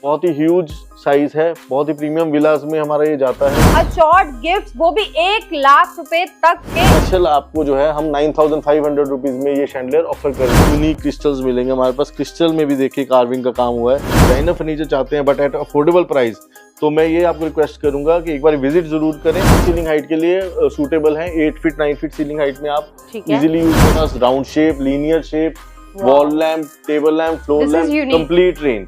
बहुत ही huge size है, बहुत ही प्रीमियम विलास में हमारा ये जाता है। शॉर्ट गिफ्ट वो भी 1 लाख रुपए तक के। स्पेशल आपको जो है हम 9500 रुपीज में ये शैंडलियर ऑफर कर रहे हैं। यूनिक क्रिस्टल्स मिलेंगे हमारे पास। क्रिस्टल में भी देखिए कार्विंग का काम हुआ है। डिजाइनर फर्नीचर चाहते हैं बट एट अफोर्डेबल प्राइस, तो मैं ये आपको रिक्वेस्ट करूंगा कि एक बार विजिट जरूर करें। सीलिंग हाइट के लिए सूटेबल है। 8 फीट 9 फीट सीलिंग हाइट में आप इजीली यूज करना। Round shape, linear shape, wall lamp, table lamp, floor lamp, complete range.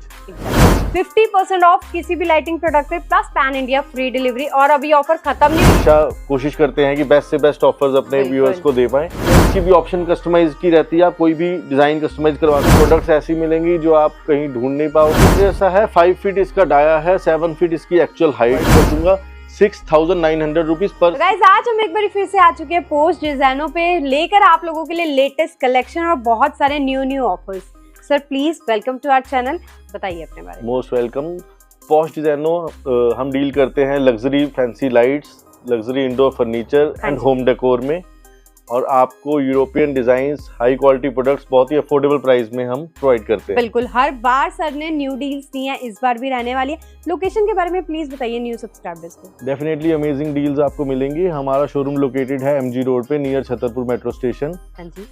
50% of किसी भी लाइटिंग प्रोडक्ट पे plus pan India free delivery. और अभी ऑफर खत्म नहीं हुई। कोशिश करते हैं कि बेस्ट से बेस्ट ऑफर्स अपने व्यूअर्स को दे पाएं। इसकी भी ऑप्शन कस्टमाइज की रहती है। आप कोई भी डिजाइन कस्टमाइज करवा सकते। प्रोडक्ट्स ऐसी मिलेंगी जो आप कहीं ढूंढ नहीं पाओगे। जैसा है 5 फीट इसका डाया है, 7 फीट इसकी एक्चुअल हाइट कर दूंगा। 6900 रुपीज पर। गाइस आज हम एक बार फिर से आ चुके हैं पोस्ट डिजाइनों पे लेकर आप लोगों के लिए लेटेस्ट कलेक्शन और बहुत सारे new offers. Sir please welcome to our channel, बताइए अपने बारे में। Most welcome. पोस्ट डिजाइनों हम डील करते हैं luxury fancy lights, luxury indoor furniture and home decor में, और आपको European designs, high quality products बहुत ही अफोर्डेबल प्राइस में हम प्रोवाइड करते हैं। बिल्कुल, हर बार सर ने न्यू डील्स दी हैं, इस बार भी रहने वाली है। लोकेशन के बारे में प्लीज बताइए न्यू सब्सक्राइबर्स को। डेफिनेटली अमेजिंग डील्स आपको मिलेंगी। हमारा शोरूम लोकेटेड है MG रोड पे नियर छतरपुर मेट्रो स्टेशन,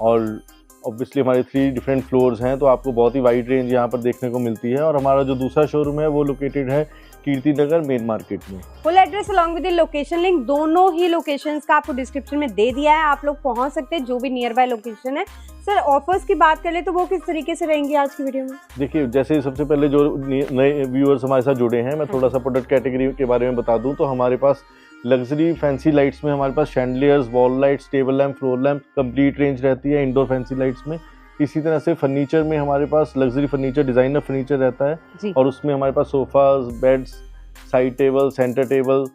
और ऑब्वियसली हमारे 3 डिफरेंट फ्लोर्स हैं, तो आपको बहुत ही वाइड रेंज यहाँ पर देखने को मिलती है। और हमारा जो दूसरा शोरूम है वो लोकेटेड है कीर्ति नगर मेन मार्केट में। Full address along with location link दोनों ही लोकेशंस का आपको डिस्क्रिप्शन में दे दिया है। आप लोग पहुंच सकते हैं जो भी नियर बाय लोकेशन है। सर ऑफर्स की बात करें तो वो किस तरीके से रहेंगी आज की वीडियो में? देखिए, जैसे सबसे पहले जो नए व्यूअर्स हमारे साथ जुड़े हैं, मैं थोड़ा सा प्रोडक्ट कैटेगरी के बारे में बता दूं तो हमारे पास लग्जरी फैंसी लाइट्स में हमारे पास chandeliers, wall lights, table lamp, floor lamp complete range रहती है इंडोर फैंसी लाइट्स में। इसी तरह से फर्नीचर में हमारे पास लग्जरी फर्नीचर, डिजाइनर फर्नीचर रहता है, और उसमें हमारे पास sofas, beds, side table, centre table,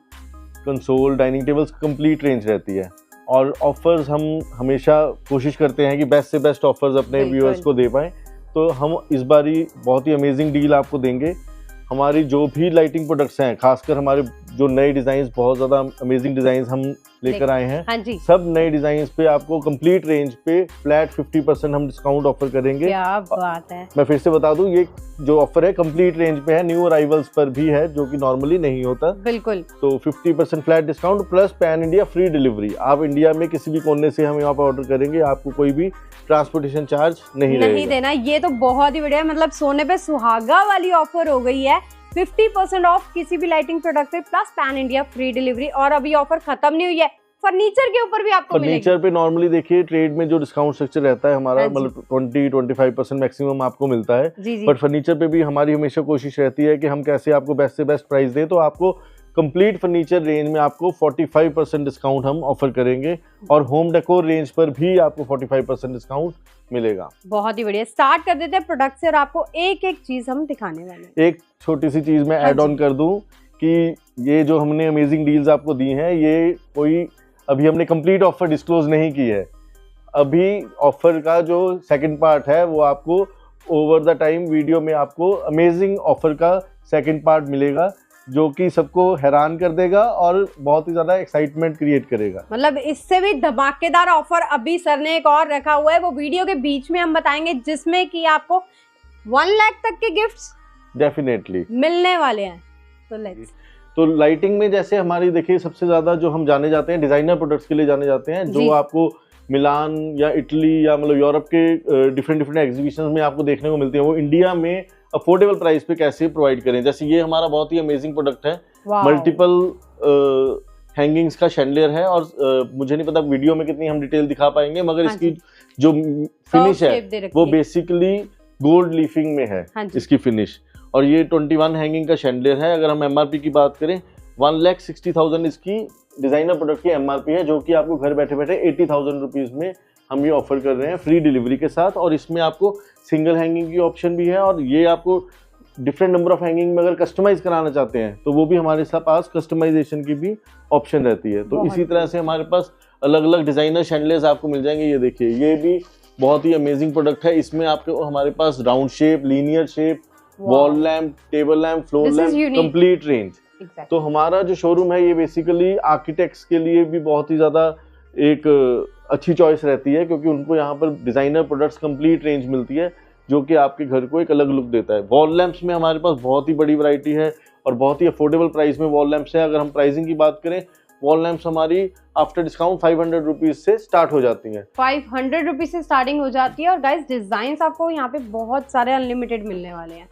console, dining tables complete range रहती है। और ऑफर्स हम हमेशा कोशिश करते हैं कि बेस्ट से बेस्ट ऑफर्स अपने व्यूअर्स को दे पाएं, तो हम इस बार ही बहुत ही अमेजिंग डील आपको देंगे। हमारी जो भी लाइटिंग प्रोडक्ट्स हैं, खासकर हमारे जो नए डिजाइन, बहुत ज़्यादा अमेजिंग डिजाइन हम लेकर आए हैं, सब नए डिजाइन पे आपको कंप्लीट रेंज पे फ्लैट 50% हम डिस्काउंट ऑफर करेंगे। क्या बात है। मैं फिर से बता दूं, ये जो ऑफर है कंप्लीट रेंज पे है, न्यू अराइवल्स पर भी है, जो कि नॉर्मली नहीं होता। बिल्कुल। तो 50% flat discount plus pan India free delivery. आप इंडिया में किसी भी कोने से हम यहाँ पर ऑर्डर करेंगे, आपको कोई भी ट्रांसपोर्टेशन चार्ज नहीं देना। ये तो बहुत ही बढ़िया, मतलब सोने पे सुहागा वाली ऑफर हो गई है। 50% ऑफ किसी भी लाइटिंग प्रोडक्ट पे plus pan India free delivery. और अभी ऑफर खत्म नहीं हुई है, फर्नीचर के ऊपर भी आपको मिलेगी। फर्नीचर पे नॉर्मली देखिए ट्रेड में जो डिस्काउंट स्ट्रक्चर रहता है हमारा, मतलब 20-25% मैक्सिमम आपको मिलता है, बट फर्नीचर पे भी हमारी हमेशा कोशिश रहती है कि हम कैसे आपको बेस्ट से बेस्ट प्राइस दें। तो आपको कंप्लीट फर्नीचर रेंज में आपको 45% डिस्काउंट हम ऑफर करेंगे, और होम डेकोर रेंज पर भी आपको 45% डिस्काउंट मिलेगा। बहुत ही बढ़िया। स्टार्ट कर देते हैं प्रोडक्ट से, और आपको एक एक चीज हम दिखाने वाले हैं। एक छोटी सी चीज मैं ऐड ऑन कर दूं कि ये जो हमने अमेजिंग डील्स आपको दी हैं, ये कोई अभी हमने कंप्लीट ऑफर डिस्क्लोज नहीं की है। अभी ऑफर का जो सेकंड पार्ट है वो आपको ओवर द टाइम वीडियो में आपको अमेजिंग ऑफर का सेकंड पार्ट मिलेगा, जो कि सबको हैरान कर देगा और बहुत ही ज्यादा एक्साइटमेंट क्रिएट करेगा। मतलब इससे भी धमाकेदार ऑफर अभी सर ने एक और रखा हुआ है, वो वीडियो के बीच में हम बताएंगे, जिसमें कि आपको 1 लाख तक के गिफ्ट्स डेफिनेटली मिलने वाले हैं। तो लाइटिंग में जैसे हमारी देखिए सबसे ज्यादा जो हम जाने जाते हैं डिजाइनर प्रोडक्ट्स के लिए जाने जाते हैं, जो आपको मिलान या इटली या मतलब यूरोप के डिफरेंट एग्जीबिशन में आपको देखने को मिलती है, वो इंडिया में अफोर्डेबल प्राइस पे कैसे प्रोवाइड करें। जैसे ये हमारा बहुत ही अमेजिंग प्रोडक्ट है, मल्टीपल हैंगिंग्स का शैंडलियर है, और मुझे नहीं पता वीडियो में कितनी हम डिटेल दिखा पाएंगे, मगर इसकी जो फिनिश है वो बेसिकली गोल्ड लीफिंग में है इसकी फिनिश। और ये 21 हैंगिंग का शैंडलियर है। अगर हम MRP की बात करें, 1,60,000 इसकी डिजाइनर प्रोडक्ट की MRP है, जो कि आपको घर बैठे बैठे 80,000 रुपीज में हम ये ऑफर कर रहे हैं फ्री डिलीवरी के साथ। और इसमें आपको सिंगल हैंगिंग की ऑप्शन भी है, और ये आपको डिफरेंट नंबर ऑफ हैंगिंग में अगर कस्टमाइज कराना चाहते हैं तो वो भी हमारे साथ पास कस्टमाइजेशन की भी ऑप्शन रहती है। तो इसी तरह से हमारे पास अलग अलग डिजाइनर शैंडलियर्स आपको मिल जाएंगे। ये देखिए, ये भी बहुत ही अमेजिंग प्रोडक्ट है। इसमें आपको हमारे पास round shape, linear shape, wall lamp, table lamp, floor lamp complete range. तो हमारा जो शोरूम है ये बेसिकली आर्किटेक्ट्स के लिए भी बहुत ही ज्यादा एक अच्छी चॉइस रहती है, क्योंकि उनको यहाँ पर डिजाइनर प्रोडक्ट्स कंप्लीट रेंज मिलती है। जो कि आपके घर को एक अलग लुक देता है। वॉल लैंप्स में हमारे पास बहुत ही बड़ी वैरायटी है और बहुत ही अफोर्डेबल प्राइस में वॉल लैंप्स है। अगर हम प्राइसिंग की बात करें, वॉल लैंप्स हमारी आफ्टर डिस्काउंट 500 रुपीज से स्टार्ट हो जाती हैं। 500 रुपीज से स्टार्टिंग हो जाती है। और गाइस डिजाइन आपको यहाँ पे बहुत सारे अनलिमिटेड मिलने वाले हैं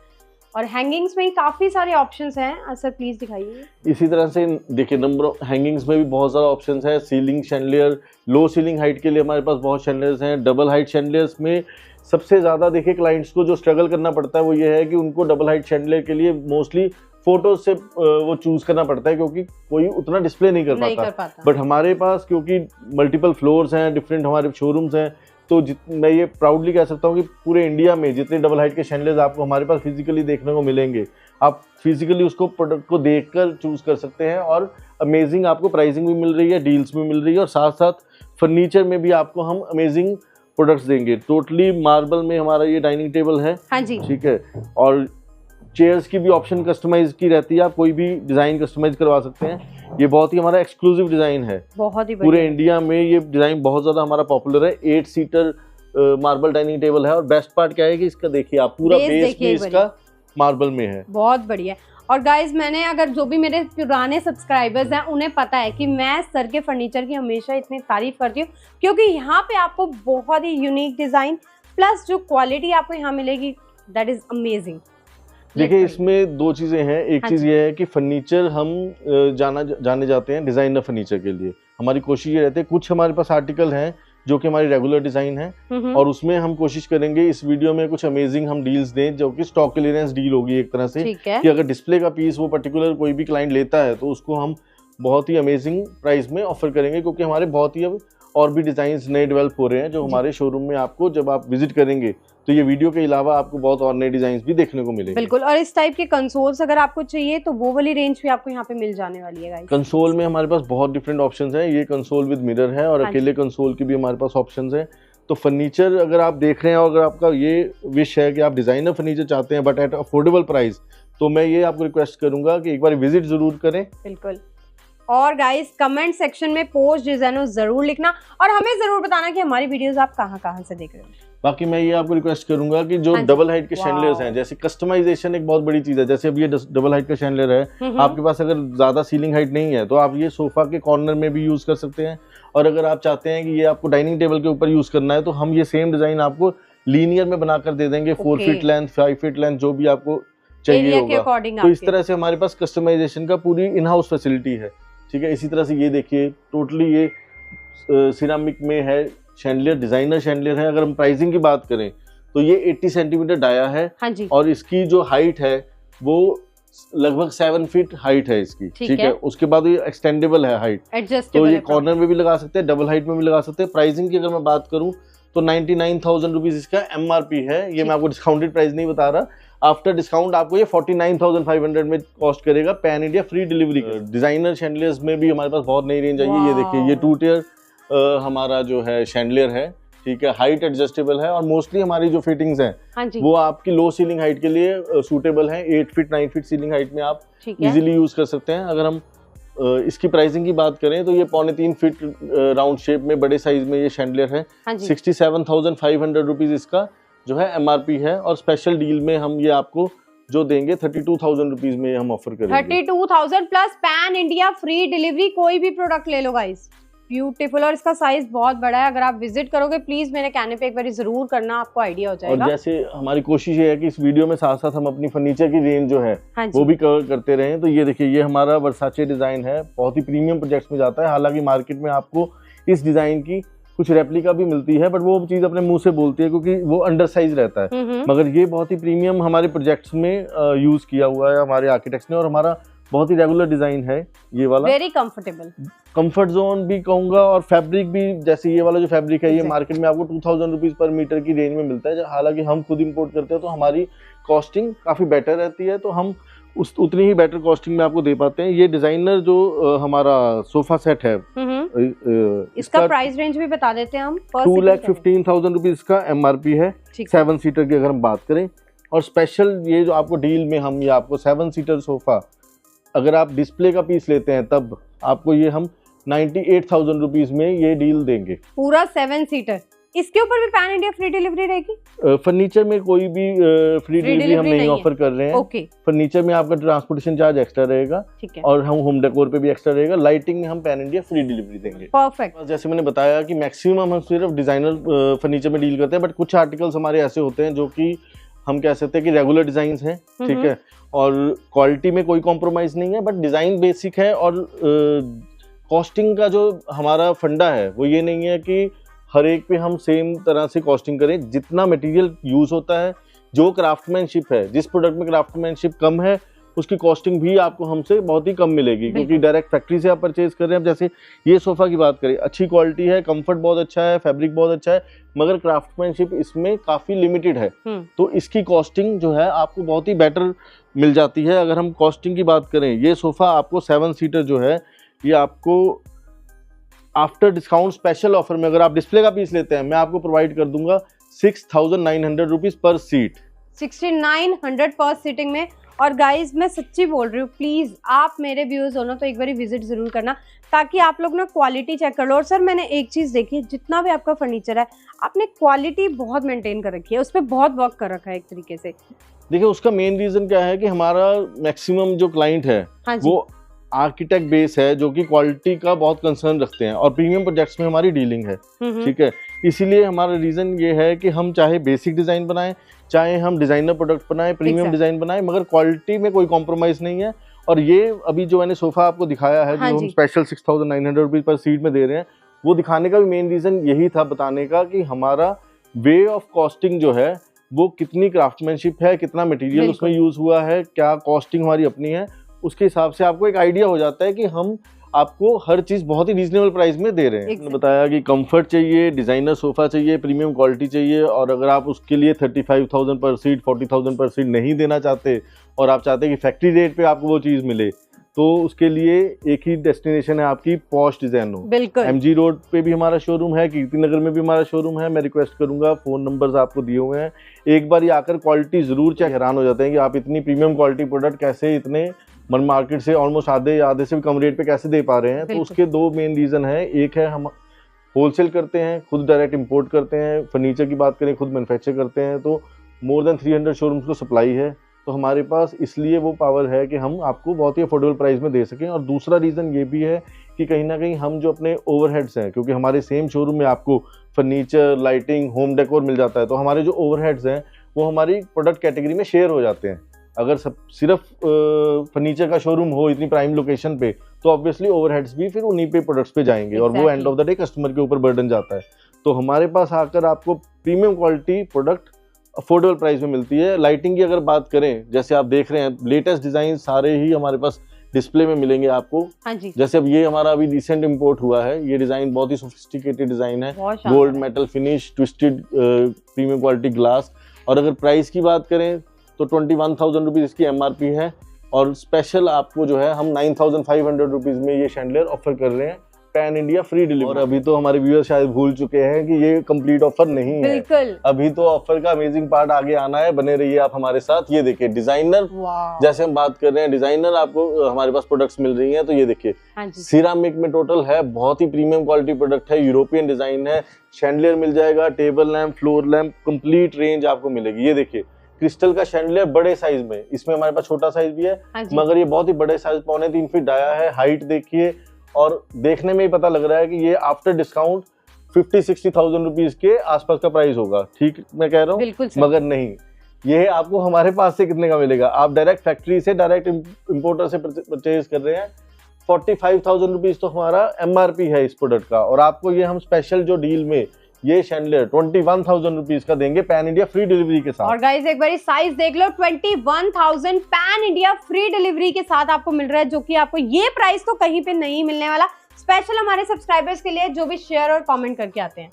और हैंगिंग्स में ही काफी सारे ऑप्शंस हैं। सर प्लीज दिखाइए। इसी तरह से देखिए, नंबर ऑफ हैंगिंग्स में भी बहुत सारा ऑप्शंस है। सीलिंग शैंडलियर, लो सीलिंग हाइट के लिए हमारे पास बहुत शैंडलियर्स हैं। डबल हाइट शैंडलियर्स में सबसे ज़्यादा देखिए क्लाइंट्स को जो स्ट्रगल करना पड़ता है वो ये है कि उनको डबल हाइट शैंडलियर के लिए मोस्टली फोटोज से वो चूज करना पड़ता है, क्योंकि कोई उतना डिस्प्ले नहीं कर पाता। बट हमारे पास क्योंकि मल्टीपल फ्लोर्स हैं, डिफरेंट हमारे शोरूम्स हैं, तो मैं ये प्राउडली कह सकता हूँ कि पूरे इंडिया में जितने डबल हाइट के शैंडलियर्स आपको हमारे पास फिजिकली देखने को मिलेंगे, आप फिजिकली उसको प्रोडक्ट को देखकर चूज कर सकते हैं। और अमेजिंग आपको प्राइसिंग भी मिल रही है, डील्स भी मिल रही है, और साथ साथ फर्नीचर में भी आपको हम अमेजिंग प्रोडक्ट्स देंगे। टोटली मार्बल में हमारा ये डाइनिंग टेबल है। हाँ जी, ठीक है। और चेयर्स की भी ऑप्शन कस्टमाइज की रहती है, आप कोई भी डिजाइन कस्टमाइज करवा सकते हैं। ये बहुत ही हमारा एक्सक्लूसिव डिजाइन है, बहुत ही पूरे इंडिया में ये डिजाइन बहुत ज्यादा हमारा पॉपुलर है। 8 सीटर मार्बल डाइनिंग टेबल है। और बेस्ट पार्ट क्या है कि इसका देखिए आप पूरा बेस भी इसका मार्बल में है। बहुत बढ़िया। और गाइज मैंने, अगर जो भी मेरे पुराने सब्सक्राइबर्स हैं उन्हें पता है कि मैं सर के फर्नीचर की हमेशा इतनी तारीफ करती हूँ, क्योंकि यहाँ पे आपको बहुत ही यूनिक डिजाइन प्लस जो क्वालिटी आपको यहाँ मिलेगी, दैट इज अमेजिंग। देखिए इसमें दो चीजें हैं। एक चीज ये है कि फर्नीचर हम जाने जाते हैं डिजाइनर फर्नीचर के लिए। हमारी कोशिश ये रहती है, कुछ हमारे पास आर्टिकल हैं जो कि हमारी रेगुलर डिजाइन है, और उसमें हम कोशिश करेंगे इस वीडियो में कुछ अमेजिंग हम डील्स दें, जो कि स्टॉक क्लियरेंस डील होगी एक तरह से, कि अगर डिस्प्ले का पीस वो पर्टिकुलर कोई भी क्लाइंट लेता है तो उसको हम बहुत ही अमेजिंग प्राइस में ऑफर करेंगे, क्योंकि हमारे बहुत ही अब और भी डिजाइन नए डेवलप हो रहे हैं जो हमारे शोरूम में आपको जब आप विजिट करेंगे तो ये वीडियो के अलावा आपको बहुत और नए डिजाइन भी देखने को मिलेंगे। बिल्कुल। और इस टाइप के कंसोल्स अगर आपको चाहिए तो वो वाली रेंज भी आपको यहाँ पे मिल जाने वाली है गाइस। कंसोल में हमारे पास बहुत डिफरेंट ऑप्शंस हैं। ये कंसोल विद मिरर है और अकेले कंसोल की भी हमारे पास ऑप्शंस हैं। तो फर्नीचर अगर आप देख रहे हैं और अगर आपका ये विश है कि आप डिजाइनर फर्नीचर चाहते हैं बट एट अफोर्डेबल प्राइस, तो मैं ये आपको रिक्वेस्ट करूंगा कि एक बार विजिट जरूर करें। बिल्कुल। और गाइस कमेंट सेक्शन में पोस्ट डिजाइनर जरूर लिखना और हमें जरूर बताना कि हमारी वीडियोस आप कहाँ से देख रहे हो। बाकी मैं ये आपको रिक्वेस्ट करूंगा कि जो डबल हाइट के शैंडलियर्स हैं, जैसे कस्टमाइजेशन एक बहुत बड़ी चीज है। जैसे अब ये डबल हाइट का शैंडलियर है, आपके पास अगर ज्यादा सीलिंग हाइट नहीं है तो आप ये सोफा के कॉर्नर में भी यूज कर सकते हैं, और अगर आप चाहते हैं कि ये आपको डाइनिंग टेबल के ऊपर यूज करना है तो हम ये सेम डिजाइन आपको लीनियर में बनाकर दे देंगे। 4 फीट लेंथ, 5 फीट लेंथ, जो भी आपको चाहिए होगा। तो इस तरह से हमारे पास कस्टमाइजेशन का पूरी इन हाउस फैसिलिटी है। ठीक है। इसी तरह से ये देखिए, टोटली ये सिरामिक में है शैंडलियर, डिजाइनर शैंडलियर है। अगर हम प्राइसिंग की बात करें तो ये 80 सेंटीमीटर डाया है। हाँ जी। और इसकी जो हाइट है वो लगभग 7 फीट हाइट है इसकी। ठीक है। उसके बाद ये एक्सटेंडेबल है हाइट, तो ये कॉर्नर में भी लगा सकते हैं, डबल हाइट में भी लगा सकते हैं। प्राइसिंग की अगर मैं बात करूं तो 99,000 रुपीज इसका MRP है। ये मैं आपको डिस्काउंटेड प्राइस नहीं बता रहा, आफ्टर डिस्काउंट आपको ये 49,500 में कॉस्ट करेगा, pan India free delivery. Designer chandeliers में भी हमारे पास बहुत नई रेंज आई है। ये देखिए, ये 2 टियर हमारा जो है शैंडलियर है। ठीक है। हाइट एडजस्टेबल है और मोस्टली हमारी जो फिटिंग्स हैं वो आपकी लो सीलिंग हाइट के लिए सूटेबल है। 8 फीट 9 फीट सीलिंग हाइट में आप इजीली यूज कर सकते हैं। अगर हम इसकी प्राइसिंग की बात करें तो ये 3.25 फीट राउंड शेप में बड़े साइज में ये शैंडलियर है। 67,500 रुपीज इसका जो है MRP है, और स्पेशल डील में हम ये आपको जो देंगे 32,000 रुपीज में हम ऑफर करेंगे। 32,000 plus pan India free delivery, कोई भी प्रोडक्ट ले लो गाइस। ब्यूटीफुल। और इसका साइज बहुत बड़ा है। अगर आप विजिट करोगे प्लीज मेरे कहने पे एक बार जरूर करना, आपको आइडिया हो जाएगा। और जैसे हमारी कोशिश ये है कि इस वीडियो में साथ साथ हम अपनी फर्नीचर की रेंज जो है वो भी कवर करते रहें। तो ये देखिए, ये हमारा वर्साचे डिजाइन है, बहुत ही प्रीमियम प्रोजेक्ट्स में जाता है। हालांकि मार्केट में आपको इस डिजाइन की कुछ रेप्लिका भी मिलती है, बट वो चीज अपने मुंह से बोलती है क्योंकि वो अंडर साइज रहता है। मगर ये बहुत ही प्रीमियम हमारे प्रोजेक्ट्स में यूज किया हुआ है हमारे आर्किटेक्ट्स ने, और हमारा बहुत ही रेगुलर डिजाइन है ये वाला। वेरी कंफर्टेबल, कंफर्ट जोन भी कहूंगा, और फैब्रिक भी, जैसे ये वाला जो फैब्रिक है ये मार्केट में आपको 2,000 रुपीज पर मीटर की रेंज में मिलता है। हालांकि हम खुद इंपोर्ट करते हैं तो हमारी कॉस्टिंग काफी बेटर रहती है, तो हम उतनी ही बेटर कॉस्टिंग में आपको दे पाते हैं। ये डिजाइनर जो हमारा सोफा सेट है, इसका प्राइस रेंज भी बता देते हैं हम। 2,15,000 रुपीज इसका MRP है 7 सीटर की अगर हम बात करें। और स्पेशल ये जो आपको डील में हम ये आपको 7 सीटर सोफा, अगर आप डिस्प्ले का पीस लेते हैं तब आपको ये हम 98,000 रुपीज में ये डील देंगे। पूरा 7 सीटर इसके ऊपर भी पैन इंडिया फ्री डिलीवरी रहेगी? फर्नीचर में कोई भी फ्री डिलीवरी हम नहीं ऑफर कर रहे हैं। ओके। फर्नीचर में आपका ट्रांसपोर्टेशन चार्ज एक्स्ट्रा रहेगा, ठीक है, और हम होम डेकोर पे भी एक्स्ट्रा रहेगा। लाइटिंग में हम पैन इंडिया फ्री डिलीवरी देंगे। परफेक्ट। जैसे मैंने बताया कि मैक्सिमम हम सिर्फ डिजाइनर फर्नीचर में डील करते हैं, बट कुछ आर्टिकल्स हमारे ऐसे होते हैं जो कि हम कह सकते हैं कि रेगुलर डिजाइन हैं, ठीक है, और क्वालिटी में कोई कॉम्प्रोमाइज नहीं है, बट डिजाइन बेसिक है। और कॉस्टिंग का जो हमारा फंडा है वो ये नहीं है कि हर एक पे हम सेम तरह से कॉस्टिंग करें। जितना मटेरियल यूज होता है, जो क्राफ्टमैनशिप है, जिस प्रोडक्ट में क्राफ्टमैनशिप कम है उसकी कॉस्टिंग भी आपको हमसे बहुत ही कम मिलेगी, क्योंकि डायरेक्ट फैक्ट्री से आप परचेज कर रहे हैं। अब जैसे ये सोफा की बात करें, अच्छी क्वालिटी है, कंफर्ट बहुत अच्छा है, फैब्रिक बहुत अच्छा है, मगर क्राफ्टमैनशिप इसमें काफी लिमिटेड है, तो इसकी कॉस्टिंग जो है आपको बहुत ही बेटर मिल जाती है। अगर हम कॉस्टिंग की बात करें, ये सोफा आपको 7 सीटर जो है ये आपको आफ्टर डिस्काउंट स्पेशल ऑफर में, अगर आप डिस्प्ले का पीस लेते हैं, मैं आपको प्रोवाइड कर दूंगा 6,900 रुपीज पर सीट। 6,900 पर सीटिंग में। और गाइज मैं सच्ची बोल रही हूँ, प्लीज आप मेरे व्यूअर्स हो ना तो एक बार विजिट जरूर करना, ताकि आप लोग ना क्वालिटी चेक कर लो। और सर मैंने एक चीज देखी है, जितना भी आपका फर्नीचर है आपने क्वालिटी बहुत मेंटेन कर रखी है, उस पर बहुत वर्क कर रखा है एक तरीके से। देखिए उसका मेन रीजन क्या है कि हमारा मैक्सिमम जो क्लाइंट है वो आर्किटेक्ट बेस है, जो कि क्वालिटी का बहुत कंसर्न रखते हैं, और प्रीमियम प्रोजेक्ट्स में हमारी डीलिंग है, ठीक है। इसीलिए हमारा रीजन ये है कि हम चाहे बेसिक डिजाइन बनाएं, चाहे हम डिजाइनर प्रोडक्ट बनाएं, प्रीमियम डिजाइन बनाएं, मगर क्वालिटी में कोई कॉम्प्रोमाइज नहीं है। और ये अभी जो मैंने सोफा आपको दिखाया है, जो हम स्पेशल 6,900 रुपीज पर सीट में दे रहे हैं, वो दिखाने का भी मेन रीजन यही था, बताने का कि हमारा वे ऑफ कॉस्टिंग जो है वो कितनी क्राफ्टमैनशिप है, कितना मटेरियल उसमें यूज हुआ है, क्या कॉस्टिंग हमारी अपनी है, उसके हिसाब से आपको एक आइडिया हो जाता है कि हम आपको हर चीज बहुत ही रीजनेबल प्राइस में दे रहे हैं। मैंने बताया कि कंफर्ट चाहिए, डिजाइनर सोफा चाहिए, प्रीमियम क्वालिटी चाहिए, और अगर आप उसके लिए 35,000 पर सीट, 40,000 पर सीट नहीं देना चाहते, और आप चाहते हैं कि फैक्ट्री रेट पे आपको वो चीज मिले, तो उसके लिए एक ही डेस्टिनेशन है आपकी, पॉश डिजाइनो। बिल्कुल। MG रोड पे भी हमारा शोरूम है, कीर्ति नगर में भी हमारा शोरूम है। मैं रिक्वेस्ट करूंगा, फोन नंबर्स आपको दिए हुए हैं, एक बार ये आकर क्वालिटी जरूर चेक। हैरान हो जाते हैं कि आप इतनी प्रीमियम क्वालिटी प्रोडक्ट कैसे इतने मार्केट से ऑलमोस्ट आधे से भी कम रेट पे कैसे दे पा रहे हैं। तो उसके 2 मेन रीजन है। एक है हम होलसेल करते हैं, खुद डायरेक्ट इंपोर्ट करते हैं। फर्नीचर की बात करें, खुद मैन्युफैक्चर करते हैं, तो मोर देन 300 शोरूम्स को सप्लाई है, तो हमारे पास इसलिए वो पावर है कि हम आपको बहुत ही अफोर्डेबल प्राइस में दे सकें। और दूसरा रीज़न ये भी है कि कहीं ना कहीं हम जो अपने ओवरहेड्स हैं, क्योंकि हमारे सेम शोरूम में आपको फर्नीचर, लाइटिंग, होम डेकोर मिल जाता है, तो हमारे जो ओवरहेड्स हैं वो हमारी प्रोडक्ट कैटेगरी में शेयर हो जाते हैं। अगर सिर्फ फर्नीचर का शोरूम हो इतनी प्राइम लोकेशन पे, तो ऑब्वियसली ओवरहेड्स भी फिर उन्हीं पे प्रोडक्ट्स पे जाएंगे, और वो end of the day customer के ऊपर बर्डन जाता है। तो हमारे पास आकर आपको premium quality product affordable price में मिलती है। लाइटिंग की अगर बात करें, जैसे आप देख रहे हैं, लेटेस्ट डिजाइन सारे ही हमारे पास डिस्प्ले में मिलेंगे आपको। हाँ जी। जैसे अब ये हमारा अभी रिसेंट इंपोर्ट हुआ है, ये डिजाइन बहुत ही सोफिस्टिकेटेड डिजाइन है, gold metal finish, twisted premium quality glass. और अगर प्राइस की बात करें तो 21,000 रुपीज इसकी MRP है, और स्पेशल आपको जो है हम 9,500 रुपीज में ये शैंडलियर ऑफर कर रहे हैं, पैन इंडिया फ्री डिलीवरी। और अभी तो हमारे व्यूअर्स शायद भूल चुके हैं कि ये कंप्लीट ऑफर नहीं है, बिल्कुल। अभी तो ऑफर का अमेजिंग पार्ट आगे आना है, बने रहिए आप हमारे साथ। ये देखिए डिजाइनर, जैसे हम बात कर रहे हैं डिजाइनर, आपको हमारे पास प्रोडक्ट्स मिल रही हैं, तो ये देखिए सिरामिक में टोटल है, बहुत ही प्रीमियम क्वालिटी प्रोडक्ट है, यूरोपियन डिजाइन है। शैंडलियर मिल जाएगा, table lamp, floor lamp, complete range आपको मिलेगी। ये देखिए क्रिस्टल का शैंडलियर बड़े साइज में, इसमें हमारे पास छोटा साइज भी है, मगर ये बहुत ही बड़े साइज, 3.25 फीट आया है। हाइट देखिए, और देखने में ही पता लग रहा है कि ये आफ्टर डिस्काउंट 50-60,000 रुपीज के आसपास का प्राइस होगा। ठीक मैं कह रहा हूँ? मगर नहीं, ये आपको हमारे पास से कितने का मिलेगा? आप डायरेक्ट फैक्ट्री से, डायरेक्ट इंपोर्टर से परचेज कर रहे हैं, 45,000 रुपीज तो हमारा MRP है इस प्रोडक्ट का, और आपको ये हम स्पेशल जो डील में ये शैंडलियर 21,000 रुपीज का देंगे पैन इंडिया फ्री डिलीवरी के साथ। और गाइस एक बार साइज देख लो, 21,000 पैन इंडिया फ्री डिलीवरी के साथ आपको मिल रहा है, जो कि आपको ये प्राइस तो कहीं पे नहीं मिलने वाला, स्पेशल हमारे सब्सक्राइबर्स के लिए जो भी शेयर और कमेंट करके आते हैं।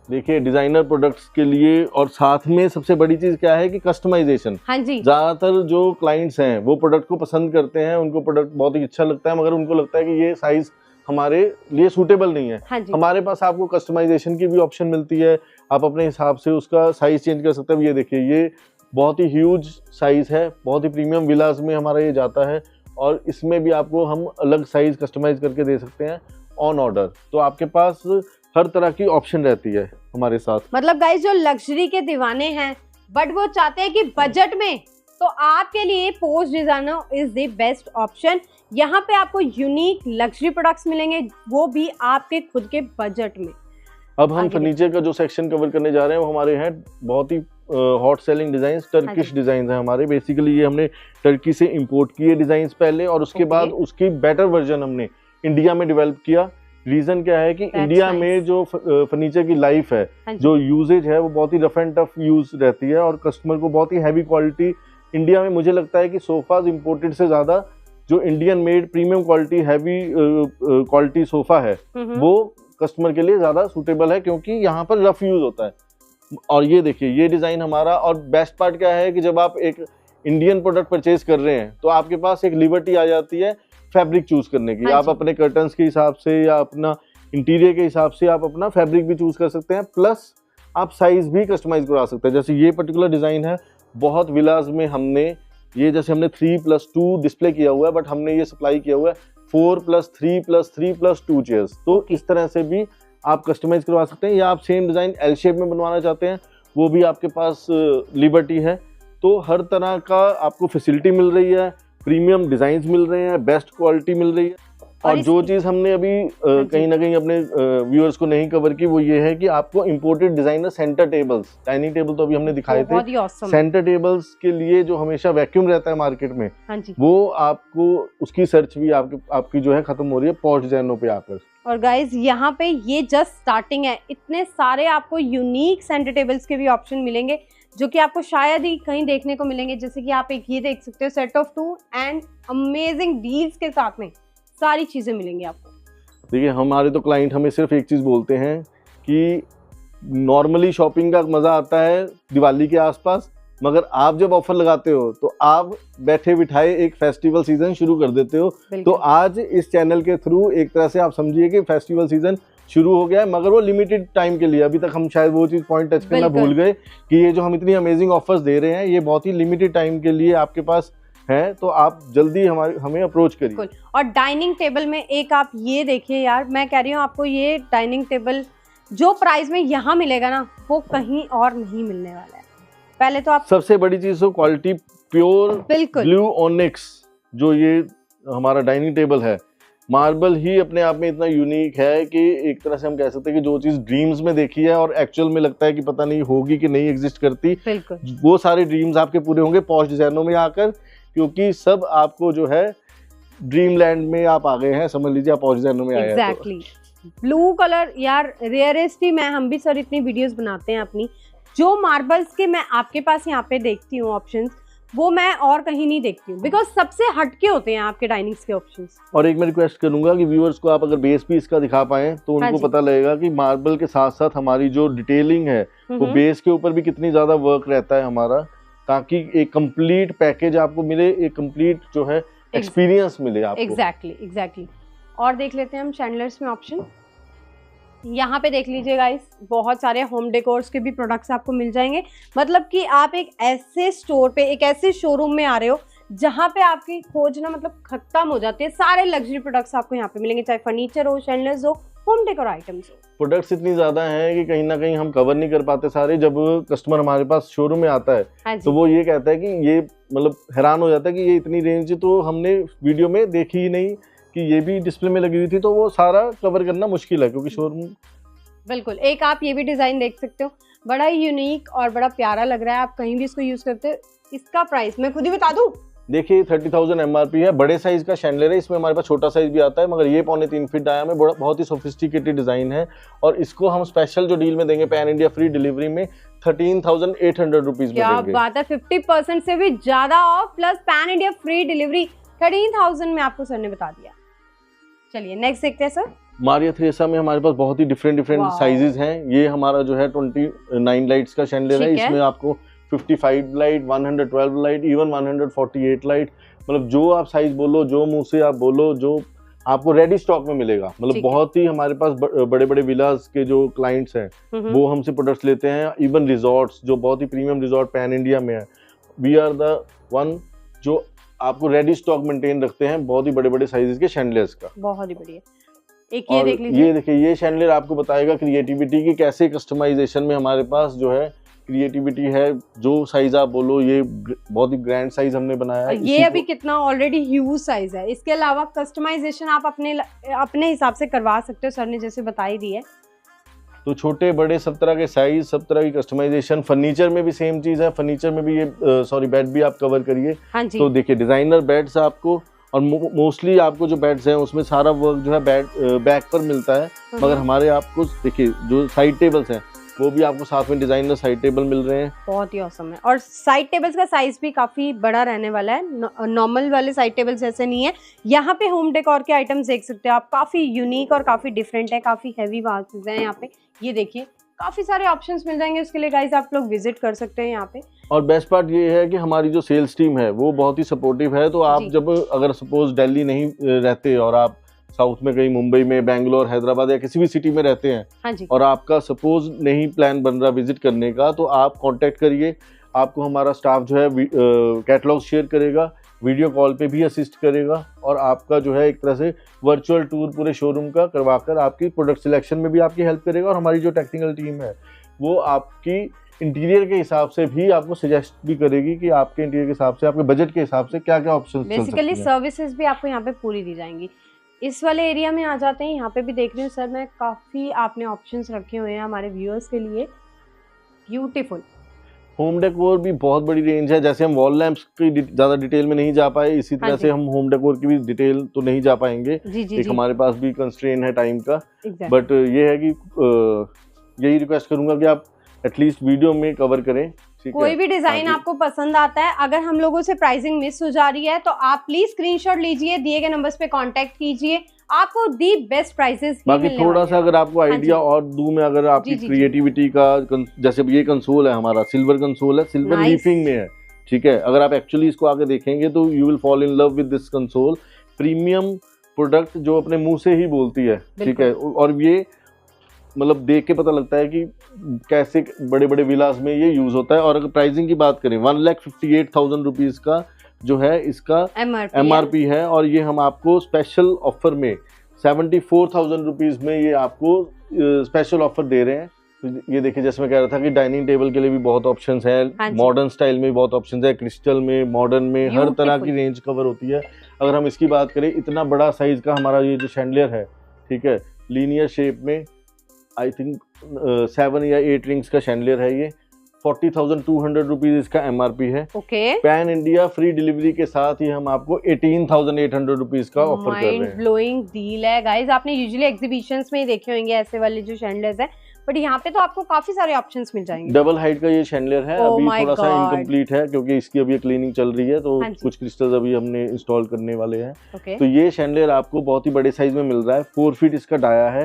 देखिए डिजाइनर प्रोडक्ट्स के लिए, और साथ में सबसे बड़ी चीज क्या है कि कस्टमाइजेशन। हाँ जी। ज्यादातर जो क्लाइंट्स हैं वो प्रोडक्ट को पसंद करते हैं, उनको प्रोडक्ट बहुत ही अच्छा लगता है, मगर उनको लगता है कि ये साइज हमारे लिए सूटेबल नहीं है। हाँ हमारे पास आपको कस्टमाइजेशन की भी ऑप्शन मिलती है, आप अपने हिसाब से उसका साइज चेंज कर सकते हैं। ये देखिए ये बहुत ही ह्यूज साइज है, बहुत ही प्रीमियम विलास में हमारा ये जाता है, और इसमें भी आपको हम अलग साइज कस्टमाइज करके दे सकते हैं ऑन ऑर्डर। तो आपके पास हर तरह की ऑप्शन रहती है हमारे साथ। मतलब गाइस जो लग्जरी के दीवाने हैं बट वो चाहते हैं कि बजट में, तो आपके लिए post designer is the best option. यहाँ पे आपको यूनिक लग्जरी प्रोडक्ट्स मिलेंगे, वो भी आपके खुद के बजट में। अब हम फर्नीचर का जो सेक्शन कवर करने जा रहे हैं वो हमारे हैं बहुत ही hot selling design, Turkish design है हमारे। बेसिकली ये हमने टर्की से इंपोर्ट किए डिजाइन पहले, और उसके बाद उसकी बेटर वर्जन हमने इंडिया में डेवलप किया। रीजन क्या है कि इंडिया में जो फर्नीचर की लाइफ है, जो यूजेज है, वो बहुत ही रफ एंड टफ यूज रहती है और कस्टमर को बहुत ही हैवी क्वालिटी इंडिया में, मुझे लगता है कि सोफाज इंपोर्टेड से ज्यादा जो Indian made premium quality heavy quality sofa है वो कस्टमर के लिए ज्यादा सूटेबल है, क्योंकि यहाँ पर रफ यूज होता है। और ये देखिए ये डिजाइन हमारा, और बेस्ट पार्ट क्या है कि जब आप एक इंडियन प्रोडक्ट परचेज कर रहे हैं तो आपके पास एक लिबर्टी आ जाती है फैब्रिक चूज करने की। आप अपने कर्टन्स के हिसाब से या अपना इंटीरियर के हिसाब से आप अपना फैब्रिक भी चूज कर सकते हैं, प्लस आप साइज भी कस्टमाइज करा सकते हैं। जैसे ये पर्टिकुलर डिजाइन है, बहुत विलास में हमने ये, जैसे हमने 3+2 डिस्प्ले किया हुआ है, बट हमने ये सप्लाई किया हुआ है 4+3+3+2 चेयर्स। तो इस तरह से भी आप कस्टमाइज करवा सकते हैं, या आप सेम डिजाइन एल शेप में बनवाना चाहते हैं वो भी आपके पास लिबर्टी है। तो हर तरह का आपको फैसिलिटी मिल रही है, प्रीमियम डिजाइन्स मिल रहे हैं, बेस्ट क्वालिटी मिल रही है। और जो चीज़ हमने अभी कहीं ना कहीं अपने व्यूअर्स को नहीं कवर की वो ये है कि आपको imported designer centre tables, dining table तो अभी हमने दिखाए थे, सेंटर टेबल्स के लिए जो हमेशा वैक्यूम रहता है मार्केट में, वो आपको उसकी सर्च भी आपकी जो है खत्म हो रही है पॉश डिजाइनों पे आकर। और गाइज यहाँ पे ये जस्ट स्टार्टिंग है, इतने सारे आपको यूनिक सेंटर टेबल्स के भी ऑप्शन मिलेंगे जो कि आपको शायद ही कहीं देखने को मिलेंगे। जैसे कि आप एक ये देख सकते हो, set of 2 and amazing deals के साथ में सारी चीजें मिलेंगी आपको। देखिए हमारे तो क्लाइंट हमें सिर्फ एक चीज बोलते हैं कि नॉर्मली शॉपिंग का मजा आता है दिवाली के आसपास, मगर आप जब ऑफर लगाते हो तो आप बैठे बिठाए एक फेस्टिवल सीजन शुरू कर देते हो। तो आज इस चैनल के थ्रू एक तरह से आप समझिए कि फेस्टिवल सीजन शुरू हो गया है, मगर वो लिमिटेड टाइम के लिए। अभी तक हम शायद वो चीज पॉइंट टच करना भूल गए कि ये जो हम इतनी अमेजिंग ऑफर्स दे रहे हैं ये बहुत ही लिमिटेड टाइम के लिए आपके पास है, तो आप जल्दी हमें अप्रोच करिए। और डाइनिंग टेबल में एक आप ये देखिए यार, मैं कह रही हूँ आपको ये डाइनिंग टेबल जो प्राइस में यहाँ मिलेगा ना वो कहीं और नहीं मिलने वाला है। पहले तो आप सबसे बड़ी चीज तो क्वालिटी, प्योर ब्लू ओनिक्स जो ये हमारा डाइनिंग टेबल है, मार्बल ही अपने आप में इतना यूनिक है कि एक तरह से हम कह सकते हैं कि जो चीज ड्रीम्स में देखी है और एक्चुअल में लगता है कि पता नहीं होगी कि नहीं एग्जिस्ट करती, वो सारे ड्रीम्स आपके पूरे होंगे पॉश डिजाइनों में आकर, क्योंकि सब आपको जो है ड्रीम लैंड में आप आ गए हैं, समझ लीजिए आप पॉश डिजाइनों में आए हैं। एग्जैक्टली ब्लू कलर यार रेयरेस्ट ही, मैं हम भी सर इतनी वीडियोस बनाते हैं अपनी, जो मार्बल्स के मैं आपके पास यहाँ पे देखती हूँ ऑप्शंस, वो मैं और कहीं नहीं देखती हूँ, बिकॉज सबसे हटके होते हैं आपके डाइनिंग्स के ऑप्शंस। और एक मैं रिक्वेस्ट करूंगा कि व्यूअर्स को आप अगर बेस भी इसका दिखा पाएं तो उनको पता लगेगा कि मार्बल के साथ साथ हमारी जो डिटेलिंग है वो बेस के ऊपर भी कितनी ज्यादा वर्क रहता है हमारा, ताकि एक कंप्लीट पैकेज आपको मिले, एक कंप्लीट जो है एक्सपीरियंस मिले आपको। एग्जैक्टली। और देख लेते हैं हम चैंडलर्स में ऑप्शन। यहाँ पे देख लीजिए गाइस, बहुत सारे होम डेकोर्स के भी प्रोडक्ट्स आपको मिल जाएंगे। मतलब कि आप एक ऐसे स्टोर पे, एक ऐसे शोरूम में आ रहे हो जहाँ पे आपकी खोज ना मतलब खत्म हो जाती है। सारे लग्जरी प्रोडक्ट्स आपको यहाँ पे मिलेंगे, चाहे फर्नीचर हो, चैंडलर्स हो, होम डेकोर आइटम्स हो। प्रोडक्ट्स इतनी ज्यादा हैं कि कहीं ना कहीं हम कवर नहीं कर पाते सारे। जब कस्टमर हमारे पास शोरूम में आता है तो वो ये कहता है कि ये मतलब हैरान हो जाता है कि ये इतनी रेंज तो हमने वीडियो में देखी ही नहीं कि ये भी डिस्प्ले में लगी हुई थी, तो वो सारा कवर करना मुश्किल है क्योंकि शोरूम। बिल्कुल। एक आप ये भी डिजाइन देख सकते हो, बड़ा यूनिक और बड़ा प्यारा लग रहा है, आप कहीं भी इसको यूज करते हो। इसका प्राइस मैं खुद ही बता दूं, देखिए 30,000 MRP है। बड़े साइज का शैंडलियर है, इसमें हमारे पास छोटा साइज भी आता है, मगर ये 3.25 फीट डाया में बहुत ही सोफिस्टिकेटेड डिजाइन है। और इसको हम स्पेशल जो डील में देंगे पैन इंडिया फ्री डिलीवरी में 13,800 रुपीज में देंगे। क्या बात है, 50% से भी ज्यादा of plus pan India free delivery 13,000 में आपको सर ने बता दिया। चलिए नेक्स्ट देखते हैं सर। मारिया थ्रेसा में हमारे पास बहुत ही डिफरेंट साइजेस हैं। ये हमारा जो है 29 लाइट्स का शैंडलियर है। इसमें आपको 55 लाइट, 112 लाइट, इवन 148 लाइट, मतलब जो आप साइज बोलो, जो मुंह से आप बोलो, जो आपको रेडी स्टॉक में मिलेगा। मतलब बहुत ही हमारे पास बड़े बड़े विलास के जो क्लाइंट्स हैं वो हमसे प्रोडक्ट्स लेते हैं। इवन रिजॉर्ट्स जो बहुत ही प्रीमियम रिजॉर्ट पैन इंडिया में है, वी आर द वन जो आपको रेडी स्टॉक मेंटेन रखते हैं बहुत ही बड़े बड़े साइजेस के शैंडलियर्स का। बहुत ही बढ़िया। एक ये देख लीजिए, ये देखिए, ये शैंडलियर आपको बताएगा क्रिएटिविटी की कैसे कस्टमाइजेशन में हमारे पास जो है क्रिएटिविटी है। जो साइज आप बोलो, ये बहुत ही ग्रैंड साइज हमने बनाया है। ये अभी कितना ऑलरेडी ह्यूज साइज है। इसके अलावा कस्टमाइजेशन आप अपने हिसाब से करवा सकते हो, सर ने जैसे बता ही दी है। तो छोटे बड़े सब तरह के साइज, सब तरह की कस्टमाइजेशन। फर्नीचर में भी सेम चीज है, फर्नीचर में भी ये बेड भी आप कवर करिए। हाँ जी। तो देखिए डिजाइनर बेड्स आपको, और मोस्टली आपको जो बेड्स हैं उसमें सारा वर्क जो है बैक पर मिलता है, मगर हमारे आपको देखिए जो साइड टेबल्स हैं वो भी आपको साथ में डिजाइनर साइड टेबल मिल रहे हैं। बहुत ही औसम है। और साइड टेबल्स का साइज भी काफी बड़ा रहने वाला है, नॉर्मल वाले साइड टेबल्स जैसे नहीं है। यहाँ पे होम डेकोर के आइटम्स देख सकते हो आप, काफी यूनिक और काफी डिफरेंट है, काफी हैवी वाजेस है यहाँ पे। ये देखिए काफी सारे ऑप्शंस मिल जाएंगे, उसके लिए गाइस आप लोग विजिट कर सकते हैं यहाँ पे। और बेस्ट पार्ट ये है कि हमारी जो सेल्स टीम है वो बहुत ही सपोर्टिव है। तो आप जब अगर सपोज दिल्ली नहीं रहते और आप साउथ में कहीं मुंबई में, बैंगलोर, हैदराबाद या किसी भी सिटी में रहते हैं, हाँ जी, और आपका सपोज नहीं प्लान बन रहा विजिट करने का, तो आप कांटेक्ट करिए। आपको हमारा स्टाफ जो है कैटलॉग शेयर करेगा, वीडियो कॉल पे भी असिस्ट करेगा, और आपका जो है एक तरह से वर्चुअल टूर पूरे शोरूम का करवाकर आपकी प्रोडक्ट सिलेक्शन में भी आपकी हेल्प करेगा। और हमारी जो टेक्निकल टीम है वो आपकी इंटीरियर के हिसाब से भी आपको सजेस्ट भी करेगी कि आपके इंटीरियर के हिसाब से, आपके बजट के हिसाब से क्या क्या ऑप्शन बेसिकली सर्विसेज भी आपको यहाँ पे पूरी दी जाएंगी। इस वाले एरिया में आ जाते हैं, यहाँ पे भी देख रही हूँ सर मैं, काफी आपने ऑप्शंस रखे हुए हैं हमारे व्यूअर्स के लिए। ब्यूटीफुल होम डेकोर भी बहुत बड़ी रेंज है। जैसे हम वॉल लैंप्स की ज़्यादा डिटेल में नहीं जा पाए, इसी तरह से हम होम डेकोर की भी डिटेल तो नहीं जा पाएंगे। एक हमारे पास भी कंस्ट्रेन है टाइम का। बट ये है कि यही रिक्वेस्ट करूंगा कि आप एटलीस्ट वीडियो में कवर करें। कोई भी डिजाइन आपको पसंद आता है, अगर हम लोगों से प्राइसिंग मिस हो जा रही है तो आप प्लीज स्क्रीनशॉट लीजिए, दिए गए नंबर्स पे कांटेक्ट कीजिए, आपको दी बेस्ट प्राइसेस ही बाकी थोड़ा सा अगर आपको आइडिया और दूं मैं, अगर आपकी क्रिएटिविटी का, जैसे ये कंसोल है हमारा, सिल्वर कंसोल है, सिल्वर लीफिंग में है, ठीक है। अगर आप एक्चुअली इसको आगे देखेंगे तो you will fall in love with this console. Premium product जो अपने मुंह से ही बोलती है, ठीक है। और ये मतलब देख के पता लगता है कि कैसे बड़े बड़े विलास में ये यूज होता है। और अगर प्राइसिंग की बात करें, 1,58,000 रुपीज का जो है इसका MRP है, और ये हम आपको स्पेशल ऑफर में 74,000 रुपीज में ये आपको स्पेशल ऑफर दे रहे हैं। तो ये देखिए, जैसे मैं कह रहा था कि डाइनिंग टेबल के लिए भी बहुत ऑप्शंस है, मॉडर्न स्टाइल में भी बहुत ऑप्शंस है, क्रिस्टल में, मॉडर्न में, हर तरह की रेंज कवर होती है। अगर हम इसकी बात करें, इतना बड़ा साइज का हमारा ये जो शैंडलियर है, ठीक है, लीनियर शेप में, आई थिंक 7 या 8 रिंग्स का शैंडलियर है ये। 40,200 रुपीज इसका MRP है। पैन इंडिया फ्री डिलीवरी के साथ ही हम आपको 18,800 रुपीज का ऑफर कर रहे हैं। माइंड ब्लोइंग डील है गाइस। आपने यूजुअली एग्जीबिशंस में ही देखे होंगे ऐसे वाले जो शैंडलियर्स है, बट यहाँ पे तो आपको काफी सारे ऑप्शंस मिल जाएंगे। डबल हाइट का ये शैंडलियर है। अभी थोड़ा सा इनकम्प्लीट है क्योंकि इसकी अभी क्लीनिंग चल रही है, तो कुछ क्रिस्टल्स अभी हमने इंस्टॉल करने वाले हैं। तो ये शैंडलियर आपको बहुत ही बड़े साइज में मिल रहा है। 4 फीट इसका डाया है।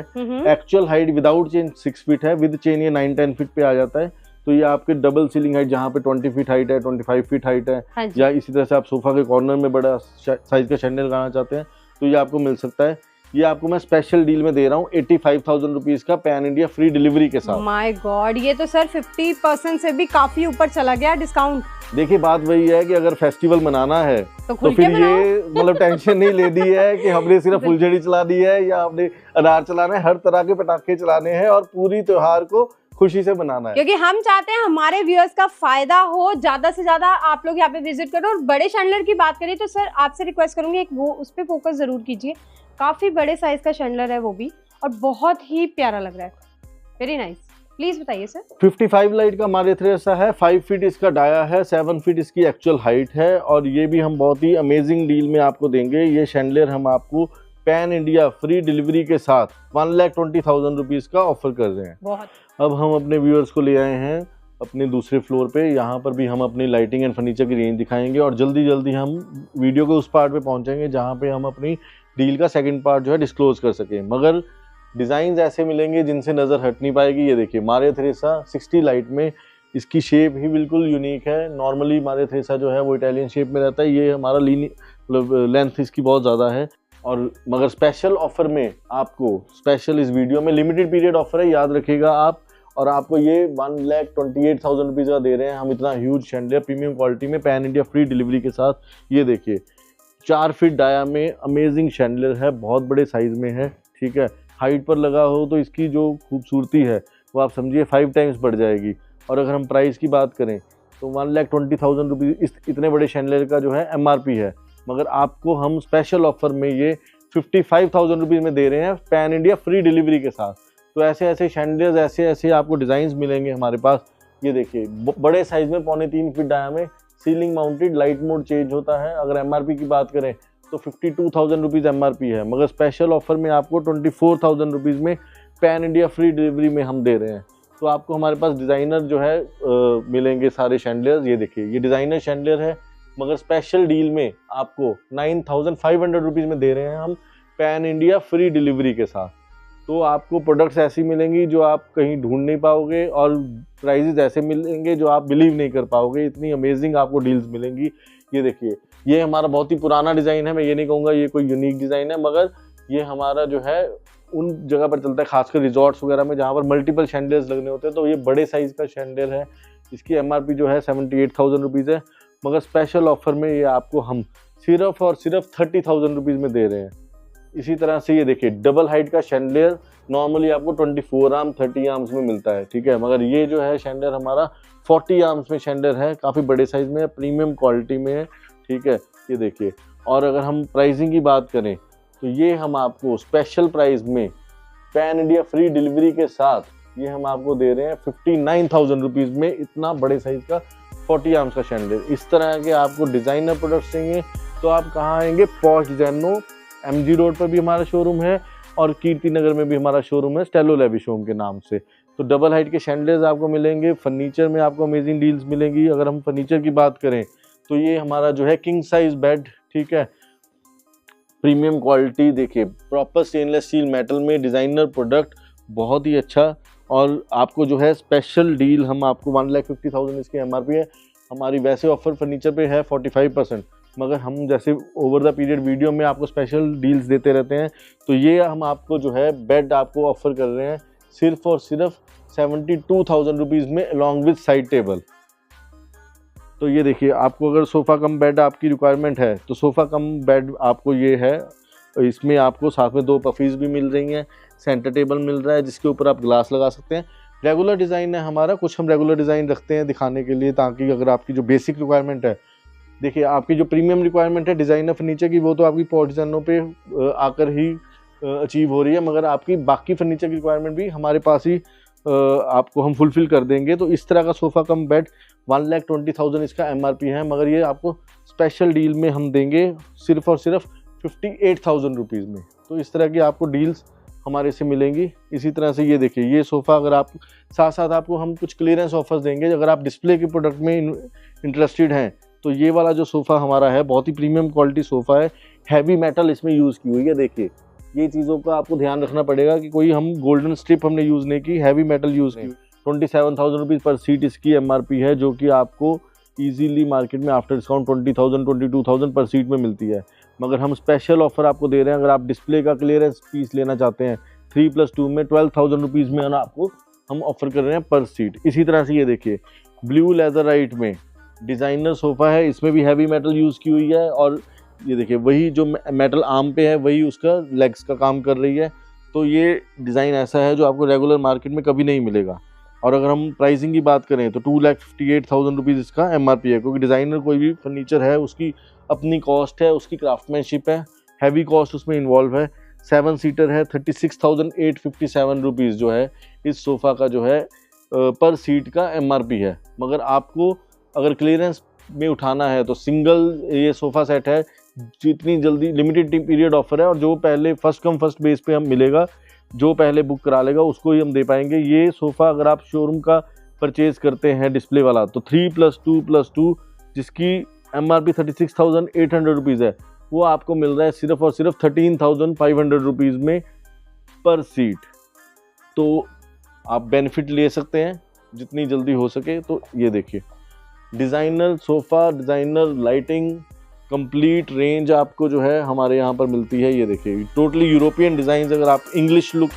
Actual height without chain 6 feet है, विद चेन ये 9-10 फीट पे आ जाता है। तो ये आपके डबल सीलिंग हाइट, जहाँ पे 20 फीट हाइट है, 25 फीट हाइट है, या इसी तरह से आप सोफा के कॉर्नर में बड़ा साइज का शैंडलियर लगाना चाहते हैं तो ये आपको मिल सकता है। ये आपको मैं स्पेशल डील में दे रहा हूँ 85,000 रुपीज का, पैन इंडिया फ्री डिलीवरी के साथ। माय गॉड, ये तो सर 50% से भी काफी ऊपर चला गया डिस्काउंट। देखिए बात वही है कि अगर फेस्टिवल मनाना है तो फिर ये मतलब टेंशन नहीं लेनी है कि हमने सिर्फ फुलझड़ी चलानी है या हमने अनार चलाना है। हर तरह के पटाखे चलाने हैं और पूरी त्योहार को खुशी से बनाना है, क्योंकि हम चाहते हैं हमारे व्यूअर्स का फायदा हो, ज्यादा से ज्यादा आप लोग यहाँ पे विजिट करो। और बड़े शैंडलियर की बात करें तो सर आपसे रिक्वेस्ट करूंगी एक वो उस पे फोकस जरूर कीजिए। काफी बड़े साइज का शैंडलियर है वो भी, और बहुत ही प्यारा लग रहा है। वेरी नाइस, प्लीज बताइए सर। 55 लाइट का हमारे थ्रेसा है, 5 फीट इसका डाया है, 7 फीट इसकी एक्चुअल हाइट है। और ये भी हम बहुत ही अमेजिंग डील में आपको देंगे। ये शैंडलियर हम आपको पैन इंडिया फ्री डिलीवरी के साथ 1,20,000 रुपीज का ऑफर कर रहे हैं। बहुत। अब हम अपने व्यूअर्स को ले आए हैं अपने दूसरे फ्लोर पे। यहाँ पर भी हम अपनी लाइटिंग एंड फर्नीचर की रेंज दिखाएंगे, और जल्दी जल्दी हम वीडियो के उस पार्ट पे पहुंचेंगे जहाँ पे हम अपनी डील का सेकंड पार्ट जो है डिस्क्लोज कर सकें। मगर डिज़ाइंस ऐसे मिलेंगे जिनसे नज़र हट नहीं पाएगी। ये देखिए मारिया थ्रेसा 60 लाइट में, इसकी शेप ही बिल्कुल यूनिक है। नॉर्मली मारिया थ्रेसा जो है वो इटालियन शेप में रहता है, ये हमारा लेंथ इसकी बहुत ज़्यादा है। और मगर स्पेशल ऑफर में आपको, स्पेशल इस वीडियो में लिमिटेड पीरियड ऑफर है, याद रखिएगा आप। और आपको ये 1,28,000 रुपीज़ का दे रहे हैं हम, इतना ह्यूज शैंडलियर प्रीमियम क्वालिटी में पैन इंडिया फ्री डिलीवरी के साथ। ये देखिए 4 फीट डाया में अमेजिंग शैंडलियर है, बहुत बड़े साइज में है, ठीक है, हाइट पर लगा हो तो इसकी जो खूबसूरती है वो आप समझिए 5 टाइम्स बढ़ जाएगी। और अगर हम प्राइस की बात करें तो 1,20,000 रुपीज़ इस इतने बड़े शैंडलियर का जो है MRP है, मगर आपको हम स्पेशल ऑफर में ये 55,000 रुपीज़ में दे रहे हैं पैन इंडिया फ्री डिलीवरी के साथ। तो ऐसे ऐसे शैंडलियर्स, ऐसे ऐसे आपको डिज़ाइंस मिलेंगे हमारे पास। ये देखिए बड़े साइज़ में 3.25 फीट डाया में ceiling mounted light mode change होता है। अगर MRP की बात करें तो 52,000 रुपीज़ MRP है, मगर स्पेशल ऑफर में आपको 24,000 रुपीज़ में पैन इंडिया फ्री डिलीवरी में हम दे रहे हैं। तो आपको हमारे पास डिज़ाइनर जो है मिलेंगे सारे शैंडलियर्स। ये देखिए ये डिज़ाइनर शैंडलियर है, मगर स्पेशल डील में आपको 9,500 रुपीज़ में दे रहे हैं हम पैन इंडिया फ्री डिलीवरी के साथ। तो आपको प्रोडक्ट्स ऐसी मिलेंगी जो आप कहीं ढूंढ नहीं पाओगे, और प्राइजेस ऐसे मिलेंगे जो आप बिलीव नहीं कर पाओगे, इतनी अमेजिंग आपको डील्स मिलेंगी। ये देखिए ये हमारा बहुत ही पुराना डिज़ाइन है, मैं ये नहीं कहूँगा ये कोई यूनिक डिज़ाइन है, मगर ये हमारा जो है उन जगह पर चलता है, खासकर रिजॉर्ट्स वगैरह में जहाँ पर मल्टीपल शैंडलियर्स लगने होते हैं। तो ये बड़े साइज़ का शैंडलियर है, इसकी MRP जो है 78,000 रुपीज़ है, मगर स्पेशल ऑफर में ये आपको हम सिर्फ और सिर्फ 30,000 रुपीज़ में दे रहे हैं। इसी तरह से ये देखिए डबल हाइट का शैंडलियर नॉर्मली आपको 24 आर्म 30 आर्म्स में मिलता है, ठीक है, मगर ये जो है शैंडलियर हमारा 40 आर्म्स में शैंडलियर है, काफ़ी बड़े साइज़ में है, प्रीमियम क्वालिटी में है, ठीक है। ये देखिए, और अगर हम प्राइसिंग की बात करें तो ये हम आपको स्पेशल प्राइस में पैन इंडिया फ्री डिलीवरी के साथ ये हम आपको दे रहे हैं 59,000 रुपीज़ में, इतना बड़े साइज़ का 40 आर्म्स का शैंडलियर। इस तरह के आपको डिज़ाइनर प्रोडक्ट्स चाहिए तो आप कहाँ आएंगे, पॉश डिजाइनो MG रोड पर भी हमारा शोरूम है, और कीर्ति नगर में भी हमारा शोरूम है स्टेलो लेवी शोरूम के नाम से। तो डबल हाइट के शैंडलियर्स आपको मिलेंगे। फर्नीचर में आपको अमेजिंग डील्स मिलेंगी। अगर हम फर्नीचर की बात करें तो ये हमारा जो है किंग साइज बेड, ठीक है, प्रीमियम क्वालिटी, देखिए प्रॉपर स्टेनलेस स्टील मेटल में डिज़ाइनर प्रोडक्ट, बहुत ही अच्छा। और आपको जो है स्पेशल डील हम आपको 1,50,000 इसकी MRP है। हमारी वैसे ऑफर फर्नीचर पे है 45%, मगर हम जैसे ओवर द पीरियड वीडियो में आपको स्पेशल डील्स देते रहते हैं। तो ये हम आपको जो है बेड आपको ऑफर कर रहे हैं सिर्फ और सिर्फ 72,000 रुपीज़ में अलॉन्ग विद साइड टेबल। तो ये देखिए आपको अगर सोफ़ा कम बेड आपकी रिक्वायरमेंट है तो सोफ़ा कम बेड आपको ये है, इसमें आपको साथ में 2 पफीज़ भी मिल रही हैं, सेंटर टेबल मिल रहा है जिसके ऊपर आप ग्लास लगा सकते हैं। रेगुलर डिज़ाइन है हमारा, कुछ हम रेगुलर डिज़ाइन रखते हैं दिखाने के लिए, ताकि अगर आपकी जो बेसिक रिक्वायरमेंट है, देखिए आपकी जो प्रीमियम रिक्वायरमेंट है डिज़ाइनर फर्नीचर की, वो तो आपकी पॉश डिज़ाइनों पे आकर ही अचीव हो रही है, मगर आपकी बाकी फर्नीचर की रिक्वायरमेंट भी हमारे पास ही आपको हम फुलफ़िल कर देंगे। तो इस तरह का सोफ़ा कम बेड 1,20,000 इसका MRP है, मगर ये आपको स्पेशल डील में हम देंगे सिर्फ और सिर्फ 58,000 रुपीज़ में। तो इस तरह की आपको डील्स हमारे से मिलेंगी। इसी तरह से ये देखिए ये सोफ़ा, अगर आप साथ साथ आपको हम कुछ क्लियरेंस ऑफर्स देंगे। अगर आप डिस्प्ले के प्रोडक्ट में इंटरेस्टेड हैं तो ये वाला जो सोफ़ा हमारा है बहुत ही प्रीमियम क्वालिटी सोफ़ा है, हैवी मेटल इसमें यूज़ की हुई है। देखिए ये चीज़ों का आपको ध्यान रखना पड़ेगा कि कोई हम गोल्डन स्ट्रिप हमने यूज़ नहीं की, हैवी मेटल यूज़ की। 27,000 रुपीज़ पर सीट इसकी MRP है, जो कि आपको ईजीली मार्केट में आफ्टर डिस्काउंट 20,000 22,000 पर सीट में मिलती है। मगर हम स्पेशल ऑफर आपको दे रहे हैं, अगर आप डिस्प्ले का क्लियरेंस पीस लेना चाहते हैं 3+2 में 12,000 रुपीज़ में आपको हम ऑफर कर रहे हैं पर सीट। इसी तरह से ये देखिए ब्लू लेदरराइट में डिज़ाइनर सोफ़ा है, इसमें भी हैवी मेटल यूज़ की हुई है, और ये देखिए वही जो मेटल आर्म पे है वही उसका लेग्स का काम कर रही है। तो ये डिज़ाइन ऐसा है जो आपको रेगुलर मार्केट में कभी नहीं मिलेगा। और अगर हम प्राइसिंग की बात करें तो 2,58,000 रुपीज़ इसका MRP है, क्योंकि डिज़ाइनर कोई भी फर्नीचर है उसकी अपनी कॉस्ट है, उसकी क्राफ्टमैनशिप है, हैवी कॉस्ट उसमें इन्वॉल्व है। 7 सीटर है, 36,857 रुपीज़ जो है इस सोफ़ा का जो है पर सीट का MRP है। मगर आपको अगर क्लियरेंस में उठाना है तो सिंगल ये सोफ़ा सेट है, जितनी जल्दी लिमिटेड पीरियड ऑफर है, और जो पहले फर्स्ट कम फर्स्ट बेस पे हम मिलेगा, जो पहले बुक करा लेगा उसको ही हम दे पाएंगे। ये सोफ़ा अगर आप शोरूम का परचेज करते हैं डिस्प्ले वाला तो 3+2+2 जिसकी MRP 36,800 रुपीज़ है, वो आपको मिल रहा है सिर्फ और सिर्फ 13,500 रुपीज़ में पर सीट। तो आप बेनिफिट ले सकते हैं जितनी जल्दी हो सके। तो ये देखिए designer sofa, designer lighting, complete range आपको जो है हमारे यहाँ पर मिलती है। ये देखिए टोटली यूरोपियन डिज़ाइन। अगर आप इंग्लिश लुक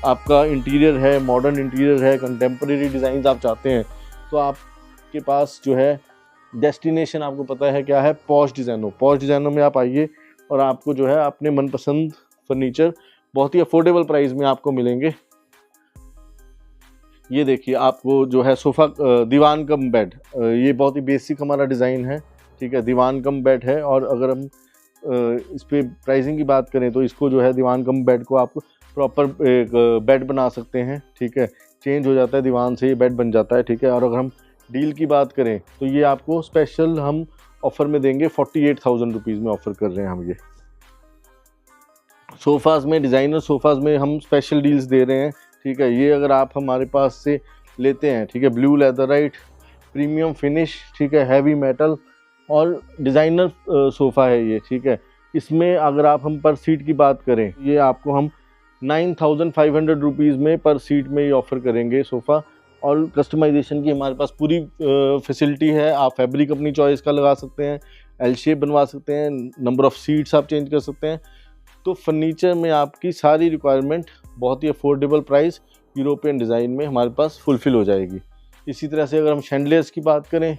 आपका इंटीरियर है, मॉडर्न इंटीरियर है, कंटेम्प्रेरी डिज़ाइन आप चाहते हैं तो आपके पास जो है डेस्टिनेशन आपको पता है क्या है, पॉश डिज़ाइनो। पॉश डिज़ाइनो में आप आइए और आपको जो है अपने मनपसंद फर्नीचर बहुत ही अफोर्डेबल प्राइस में आपको मिलेंगे। ये देखिए आपको जो है सोफ़ा दीवान कम बेड, ये बहुत ही बेसिक हमारा डिज़ाइन है, ठीक है, दीवान कम बेड है। और अगर हम इस पे प्राइसिंग की बात करें तो इसको जो है दीवान कम बेड को आप प्रॉपर एक बेड बना सकते हैं, ठीक है, चेंज हो जाता है दीवान से, ये बेड बन जाता है, ठीक है। और अगर हम डील की बात करें तो ये आपको स्पेशल हम ऑफ़र में देंगे 48,000 रुपीज़ में ऑफ़र कर रहे हैं हम ये सोफ़ाज़ में, डिज़ाइनर सोफ़ाज़ में हम स्पेशल डील्स दे रहे हैं, ठीक है। ये अगर आप हमारे पास से लेते हैं, ठीक है, ब्लू लेदराइट प्रीमियम फिनिश, ठीक है, हैवी मेटल और डिज़ाइनर सोफ़ा है ये, ठीक है। इसमें अगर आप हम पर सीट की बात करें, ये आपको हम 9,500 रुपीज़ में पर सीट में ये ऑफ़र करेंगे सोफ़ा। और कस्टमाइजेशन की हमारे पास पूरी फैसिलिटी है। आप फैब्रिक अपनी चॉइस का लगा सकते हैं, एल शेप बनवा सकते हैं, नंबर ऑफ़ सीट्स आप चेंज कर सकते हैं। तो फर्नीचर में आपकी सारी रिक्वायरमेंट बहुत ही अफोर्डेबल प्राइस यूरोपियन डिज़ाइन में हमारे पास फुलफ़िल हो जाएगी। इसी तरह से अगर हम शैंडलियर्स की बात करें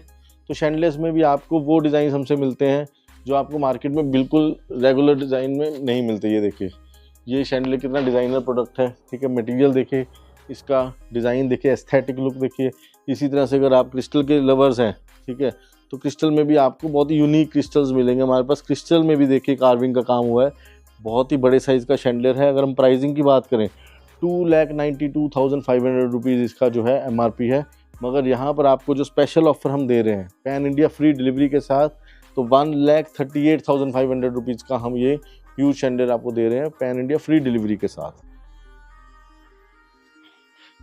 तो शैंडलियर्स में भी आपको वो डिज़ाइन हमसे मिलते हैं जो आपको मार्केट में बिल्कुल रेगुलर डिज़ाइन में नहीं मिलते। ये देखिए, ये शैंडलियर कितना डिज़ाइनर प्रोडक्ट है, ठीक है, मटेरियल देखिए, इसका डिज़ाइन देखिए, एस्थेटिक लुक देखिए। इसी तरह से अगर आप क्रिस्टल के लवर्स हैं, ठीक है, तो क्रिस्टल में भी आपको बहुत ही यूनिक क्रिस्टल्स मिलेंगे हमारे पास। क्रिस्टल में भी देखिए कार्विंग का काम हुआ है, बहुत ही बड़े साइज़ का शैंडलियर है। अगर हम प्राइसिंग की बात करें 2,92,500 रुपीज़ इसका जो है MRP है। मगर यहाँ पर आपको जो स्पेशल ऑफ़र हम दे रहे हैं पैन इंडिया फ्री डिलीवरी के साथ, तो 1,38,500 रुपीज़ का हम ये ह्यूज शैंडलियर आपको दे रहे हैं पैन इंडिया फ्री डिलीवरी के साथ।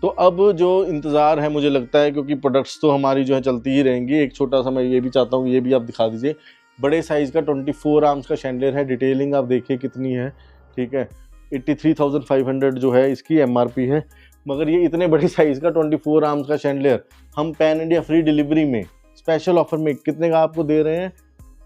तो अब जो इंतज़ार है मुझे लगता है, क्योंकि प्रोडक्ट्स तो हमारी जो है चलती ही रहेंगी, एक छोटा सा मैं ये भी चाहता हूँ कि ये भी आप दिखा दीजिए। बड़े साइज़ का 24 आर्म्स का शैंडलियर है, डिटेलिंग आप देखिए कितनी है, ठीक है। 83,500 जो है इसकी MRP है। मगर ये इतने बड़े साइज़ का 24 आर्म्स का शैंडलियर हम पैन इंडिया फ्री डिलीवरी में स्पेशल ऑफ़र में कितने का आपको दे रहे हैं?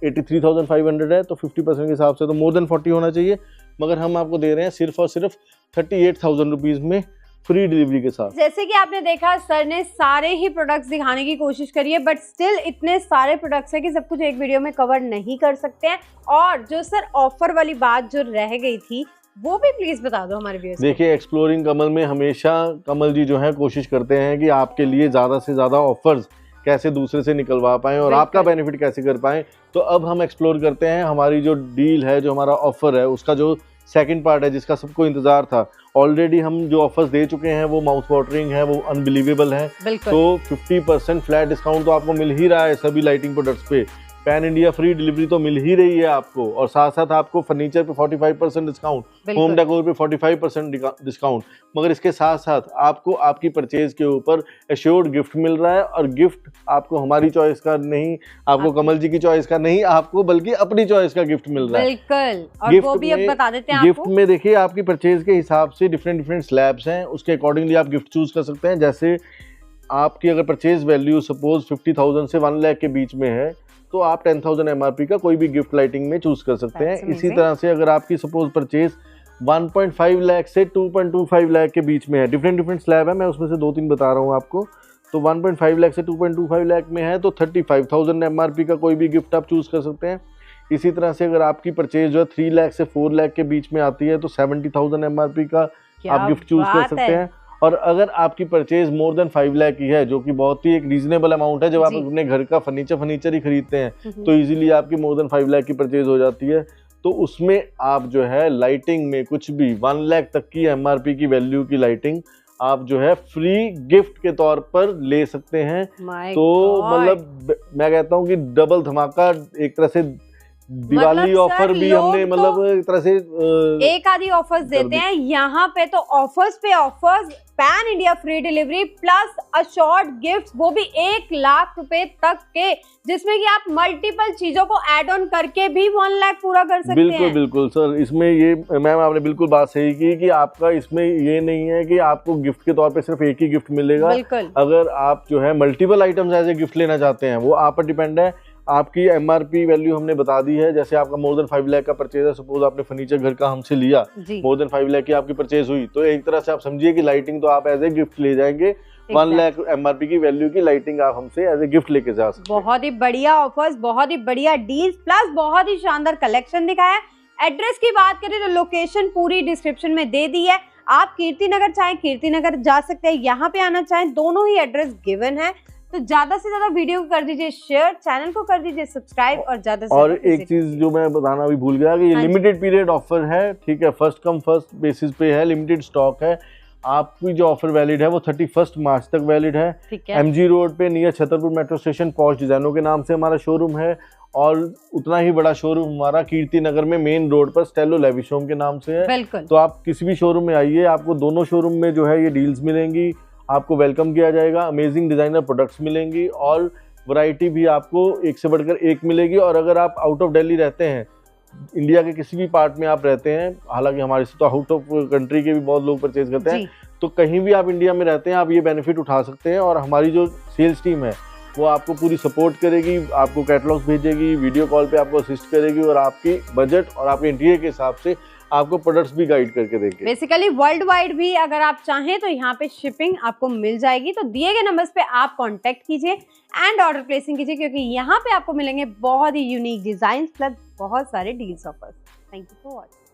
83,500 है, तो 50% के हिसाब से तो मोर देन 40 होना चाहिए। मगर हम आपको दे रहे हैं सिर्फ और सिर्फ 38,000 रुपीज़ में फ्री डिलीवरी के साथ। जैसे कि आपने देखा सर ने सारे ही प्रोडक्ट्स दिखाने की कोशिश करी है, बट स्टिल इतने सारे प्रोडक्ट्स है कि सब कुछ एक वीडियो में कवर नहीं कर सकते हैं। और जो सर ऑफर वाली बात जो रह गई थी वो भी प्लीज बता दो हमारे व्यूअर्स को। देखिए, एक्सप्लोरिंग कमल में हमेशा कमल जी जो है कोशिश करते हैं कि आपके लिए ज़्यादा से ज़्यादा ऑफर्स कैसे दूसरे से निकलवा पाएँ और आपका बेनिफिट कैसे कर पाएँ। तो अब हम एक्सप्लोर करते हैं हमारी जो डील है, जो हमारा ऑफर है, उसका जो सेकंड पार्ट है जिसका सबको इंतजार था। ऑलरेडी हम जो ऑफर्स दे चुके हैं वो माउथ वाटरिंग है, वो अनबिलीवेबल है। तो 50% फ्लैट डिस्काउंट तो आपको मिल ही रहा है सभी लाइटिंग प्रोडक्ट्स पे। पैन इंडिया फ्री डिलीवरी तो मिल ही रही है आपको, और साथ साथ आपको फर्नीचर पे 45% डिस्काउंट, होम डेकोर पे 45% डिस्काउंट। मगर इसके साथ साथ आपको आपकी परचेज के ऊपर एश्योर्ड गिफ्ट मिल रहा है। और गिफ्ट आपको हमारी चॉइस का नहीं, आपको कमल जी की चॉइस का नहीं, आपको बल्कि अपनी चॉइस का गिफ्ट मिल रहा है। बिल्कुल, और वो भी अब बता देते हैं गिफ्ट में देखिए, आपकी परचेज के हिसाब से डिफरेंट स्लैब्स हैं, उसके अकॉर्डिंगली आप गिफ्ट चूज कर सकते हैं। जैसे आपकी अगर परचेज वैल्यू सपोज 50,000 से 1 लाख के बीच में है, तो आप 10,000 MRP का कोई भी गिफ्ट लाइटिंग में चूज कर सकते हैं। इसी तरह से अगर आपकी सपोज परचेज 1.5 लाख से 2.25 लाख के बीच में है, डिफरेंट स्लैब है, मैं उसमें से 2-3 बता रहा हूँ आपको। तो 1.5 लाख से 2.25 लाख में है तो 35,000 MRP का कोई भी गिफ्ट आप चूज कर सकते हैं। इसी तरह से अगर आपकी परचेज जो है 3 लाख से 4 लाख के बीच में आती है तो 70,000 MRP का आप गिफ्ट चूज कर सकते हैं। और अगर आपकी परचेज मोर देन 5 लाख की है, जो कि बहुत ही एक रीजनेबल अमाउंट है, जब आप अपने घर का फर्नीचर ही खरीदते हैं तो इजीली आपकी मोर देन 5 लाख की परचेज हो जाती है। तो उसमें आप जो है लाइटिंग में कुछ भी 1 लाख तक की MRP की वैल्यू की लाइटिंग आप जो है फ्री गिफ्ट के तौर पर ले सकते हैं। तो मतलब मैं कहता हूँ कि डबल धमाका, एक तरह से दिवाली ऑफर भी हमने मतलब एक तरह से एक आधी ऑफर्स देते हैं यहाँ पे। तो ऑफर्स पे offers, pan India free delivery plus assured gifts, वो भी 1 लाख रुपए तक के, जिसमें कि आप मल्टीपल चीजों को ऐड ऑन करके भी 1 लाख पूरा कर सकते हैं। बिल्कुल सर, इसमें ये मैम आपने बिल्कुल बात सही की कि आपका इसमें ये नहीं है कि आपको गिफ्ट के तौर पे सिर्फ एक ही गिफ्ट मिलेगा। अगर आप जो है multiple items as a gift लेना चाहते हैं, वो आप पर डिपेंड है। आपकी MRP वैल्यू हमने बता दी है। जैसे आपका मोर देन 5 लाख का परचेज है, सपोज आपने फर्नीचर घर का हमसे लिया, मोर देन 5 लाख की आपकी परचेज हुई, तो एक तरह से आप समझिए कि लाइटिंग तो आप एज ए गिफ्ट ले जाएंगे। 1 लाख MRP की वैल्यू की लाइटिंग आप हमसे एज ए गिफ्ट लेके जा सकते हैं। बहुत ही बढ़िया ऑफर्स, बहुत ही बढ़िया डील्स, प्लस बहुत ही शानदार कलेक्शन दिखाया है। एड्रेस की बात करें तो लोकेशन पूरी डिस्क्रिप्शन में दे दी है। आप कीर्तिनगर चाहें कीर्तिनगर जा सकते हैं, यहाँ पे आना चाहें दोनों ही एड्रेस गिवन है। तो ज्यादा से ज्यादा वीडियो को कर दीजिए शेयर, चैनल को कर दीजिए सब्सक्राइब और ज्यादा से और एक चीज जो मैं बताना अभी भूल गया कि ये लिमिटेड पीरियड ऑफर है, ठीक है, फर्स्ट कम फर्स्ट बेसिस पे है, लिमिटेड स्टॉक है। आपकी जो ऑफर वैलिड है वो 31 मार्च तक वैलिड है। MG रोड पे near Chhatarpur metro station posh डिजाइनों के नाम से हमारा शोरूम है, और उतना ही बड़ा शोरूम हमारा कीर्तिनगर में मेन रोड पर स्टेलो लेविशोम के नाम से है। तो आप किसी भी शोरूम में आइए, आपको दोनों शोरूम में जो है ये डील्स मिलेंगी, आपको वेलकम किया जाएगा, अमेजिंग डिजाइनर प्रोडक्ट्स मिलेंगी और वैरायटी भी आपको एक से बढ़कर एक मिलेगी। और अगर आप आउट ऑफ दिल्ली रहते हैं, इंडिया के किसी भी पार्ट में आप रहते हैं, हालांकि हमारे से तो आउट ऑफ कंट्री के भी बहुत लोग परचेज करते हैं, तो कहीं भी आप इंडिया में रहते हैं आप ये बेनिफिट उठा सकते हैं। और हमारी जो सेल्स टीम है वो आपको पूरी सपोर्ट करेगी, आपको कैटलॉग्स भेजेगी, वीडियो कॉल पे आपको असिस्ट करेगी और आपकी बजट और आपके इंटीरियर के हिसाब से आपको प्रोडक्ट्स भी गाइड करके देंगे। बेसिकली वर्ल्ड वाइड भी अगर आप चाहें तो यहाँ पे शिपिंग आपको मिल जाएगी। तो दिए गए नंबर्स पे आप कांटेक्ट कीजिए एंड ऑर्डर प्लेसिंग कीजिए, क्योंकि यहाँ पे आपको मिलेंगे बहुत ही यूनिक डिजाइन प्लस बहुत सारे deals offers. Thank you for watching.